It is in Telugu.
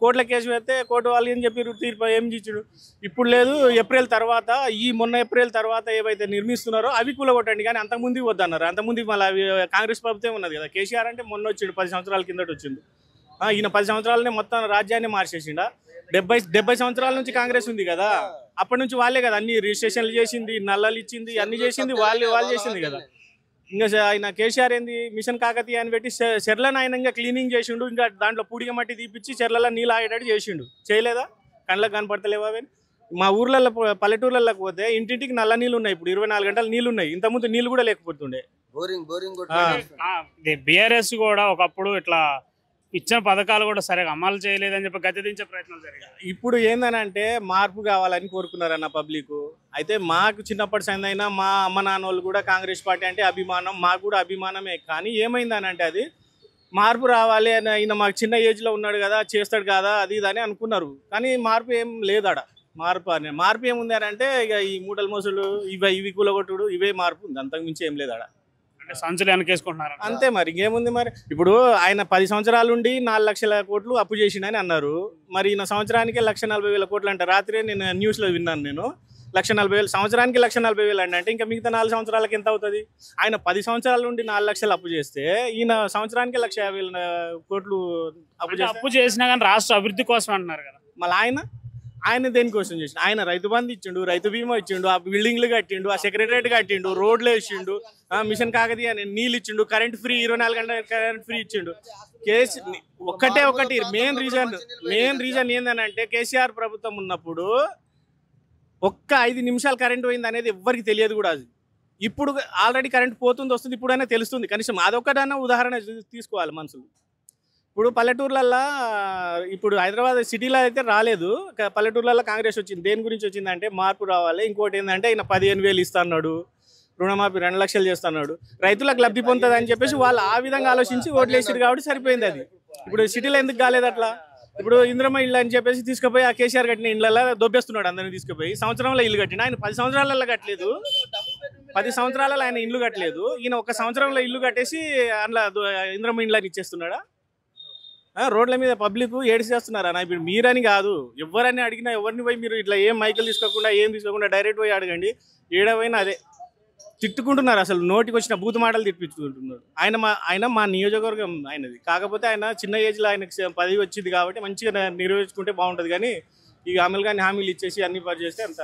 కోర్టుల కేసు పెడితే కోర్టు వాళ్ళు ఏం చెప్పారు, తీర్పు ఏం ఇచ్చాడు. ఇప్పుడు లేదు, ఏప్రిల్ తర్వాత మొన్న ఏప్రిల్ తర్వాత ఏవైతే నిర్మిస్తున్నారో అవి కూలగొట్టండి, కానీ అంతకుముందు వద్దన్నారు. అంతకుముందు మళ్ళీ కాంగ్రెస్ ప్రభుత్వం ఉన్నది కదా, కేసీఆర్ అంటే మొన్న వచ్చిండు, 10 సంవత్సరాల కిందట వచ్చిండు. ఈయన 10 సంవత్సరాలనే మొత్తం రాజ్యాన్ని మార్చేసిండా. 70 సంవత్సరాల నుంచి కాంగ్రెస్ ఉంది కదా, అప్పటి నుంచి వాళ్ళే కదా అన్ని రిజిస్ట్రేషన్లు చేసింది, నల్లలు ఇచ్చింది, అన్ని చేసింది వాళ్ళు చేసింది కదా. ఇంకా ఆయన కేసీఆర్ ఏంది మిషన్ కాకతీయ అని పెట్టి చెర్లను ఆయన ఇంకా క్లీనింగ్ చేసిండు, ఇంకా దాంట్లో పూడిగ మట్టి తీపిచ్చి చెర్లలో నీళ్ళు ఆగేటట్టు చేసిండు. చేయలేదా? కళ్ళకు కనపడతలేవా అవి? మా ఊర్లలో పల్లెటూర్లలోకి పోతే ఇంటింటికి నల్ల నీళ్ళు ఉన్నాయి, ఇప్పుడు 24 గంటలు నీళ్ళు ఉన్నాయి. ఇంతకుముందు నీళ్ళు కూడా లేకపోతుండే. బీఆర్ఎస్ కూడా ఒకప్పుడు ఇట్లా ఇచ్చిన పథకాలు కూడా సరిగా అమలు చేయలేదని చెప్పి గద్దెదించే ప్రయత్నాలు జరిగాయి. ఇప్పుడు ఏందనంటే మార్పు కావాలని కోరుకున్నారన్న పబ్లిక్. అయితే మాకు చిన్నప్పటి సందైనా మా అమ్మ నాన్న వాళ్ళు కూడా కాంగ్రెస్ పార్టీ అంటే అభిమానం, మాకు కూడా అభిమానమే. కానీ ఏమైందనంటే అది మార్పు రావాలి అని, ఆయన మాకు చిన్న ఏజ్లో ఉన్నాడు కదా, చేస్తాడు కదా, అది ఇది అని అనుకున్నారు. కానీ మార్పు ఏం లేదాడ. మార్పు ఏముంది అని అంటే ఇక ఈ మూటల మోసులు ఇవి కూలగొట్టుడు ఇవే మార్పు ఉంది, అంతకు మించి ఏం లేదాడ. సంచులు వెనకేసుకుంటున్నారు అంతే. మరి ఇంకేముంది? మరి ఇప్పుడు ఆయన 10 సంవత్సరాలు ఉండి 4 లక్షల కోట్లు అప్పు చేసిండని అన్నారు. మరి ఈయన సంవత్సరానికి 1,40,000 కోట్లు అంటే రాత్రి నేను న్యూస్లో విన్నాను. నేను 1,40,000 సంవత్సరానికి 1,40,000 అంటే ఇంకా మిగతా 4 సంవత్సరాలకి ఎంత అవుతుంది? ఆయన 10 సంవత్సరాల నుండి 4 లక్షలు అప్పు చేస్తే ఈయన సంవత్సరానికి 1,50,000 కోట్లు అప్పు చేసినా కానీ రాష్ట్ర అభివృద్ధి కోసం అంటున్నారు కదా. మళ్ళీ ఆయన దేనికోసం చేసిండు? ఆయన రైతు బంధు ఇచ్చిండు, రైతు బీమా ఇచ్చిండు, ఆ బిల్డింగ్లు కట్టిండు, ఆ సెక్రటరేట్ కట్టిండు, రోడ్లు వేసిండు, మిషన్ కాకతీయ నీళ్ళు ఇచ్చిండు, కరెంట్ ఫ్రీ 24 గంటల కరెంట్ ఫ్రీ ఇచ్చిండు. ఒకటి మెయిన్ రీజన్ ఏందనంటే కేసీఆర్ ప్రభుత్వం ఉన్నప్పుడు ఒక్క 5 నిమిషాలు కరెంట్ పోయింది అనేది ఎవ్వరికి తెలియదు కూడా. అది ఇప్పుడు ఆల్రెడీ కరెంట్ పోతుంది వస్తుంది, ఇప్పుడైనా తెలుస్తుంది. కనీసం అదొక్కటన్నా ఉదాహరణ తీసుకోవాలి మనుషులు. ఇప్పుడు పల్లెటూర్లల్లో, ఇప్పుడు హైదరాబాద్ సిటీలో అయితే రాలేదు, పల్లెటూర్లలో కాంగ్రెస్ వచ్చింది. దేని గురించి వచ్చిందంటే మార్పు రావాలి. ఇంకోటి ఏంటంటే ఈయన 15,000 ఇస్తున్నాడు, రుణమాఫీ 2 లక్షలు చేస్తున్నాడు, రైతులకు లబ్ధి పొందుతుంది అని చెప్పేసి వాళ్ళు ఆ విధంగా ఆలోచించి ఓట్లు వేసారు కాబట్టి సరిపోయింది. అది ఇప్పుడు సిటీలో ఎందుకు కాలేదు అట్లా? ఇప్పుడు ఇంద్రమ్మ ఇల్లు అని చెప్పేసి తీసుకుపోయి ఆ కేసీఆర్ కట్టిన ఇళ్ళల్లో దొబ్బేస్తున్నాడు, అందరిని తీసుకుపోయి. సంవత్సరంలో ఇల్లు కట్టిన ఆయన 10 సంవత్సరాలలో కట్టలేదు, 10 సంవత్సరాలలో ఆయన ఇల్లు కట్టలేదు. ఈయన 1 సంవత్సరంలో ఇల్లు కట్టేసి అందులో ఇంద్రమ్మ ఇళ్ళని ఇచ్చేస్తున్నాడా? రోడ్ల మీద పబ్లిక్ ఏడ్స్ చేస్తున్నారు అన్న. ఇప్పుడు మీరని కాదు, ఎవరని అడిగినా ఎవరిని పోయి మీరు ఇట్లా ఏం మైకులు తీసుకోకుండా ఏం తీసుకోకుండా డైరెక్ట్ పోయి అడగండి, ఏడవైనా అదే తిట్టుకుంటున్నారు. అసలు నోటికి వచ్చిన బూతు మాటలు తిప్పించుకుంటున్నారు. ఆయన మా నియోజకవర్గం ఆయనది. కాకపోతే ఆయన చిన్న ఏజ్లో ఆయనకు పదవి వచ్చింది కాబట్టి మంచిగా నిర్వహించుకుంటే బాగుంటుంది. కానీ ఇక హామీలు ఇచ్చేసి అన్ని పని చేస్తే అంత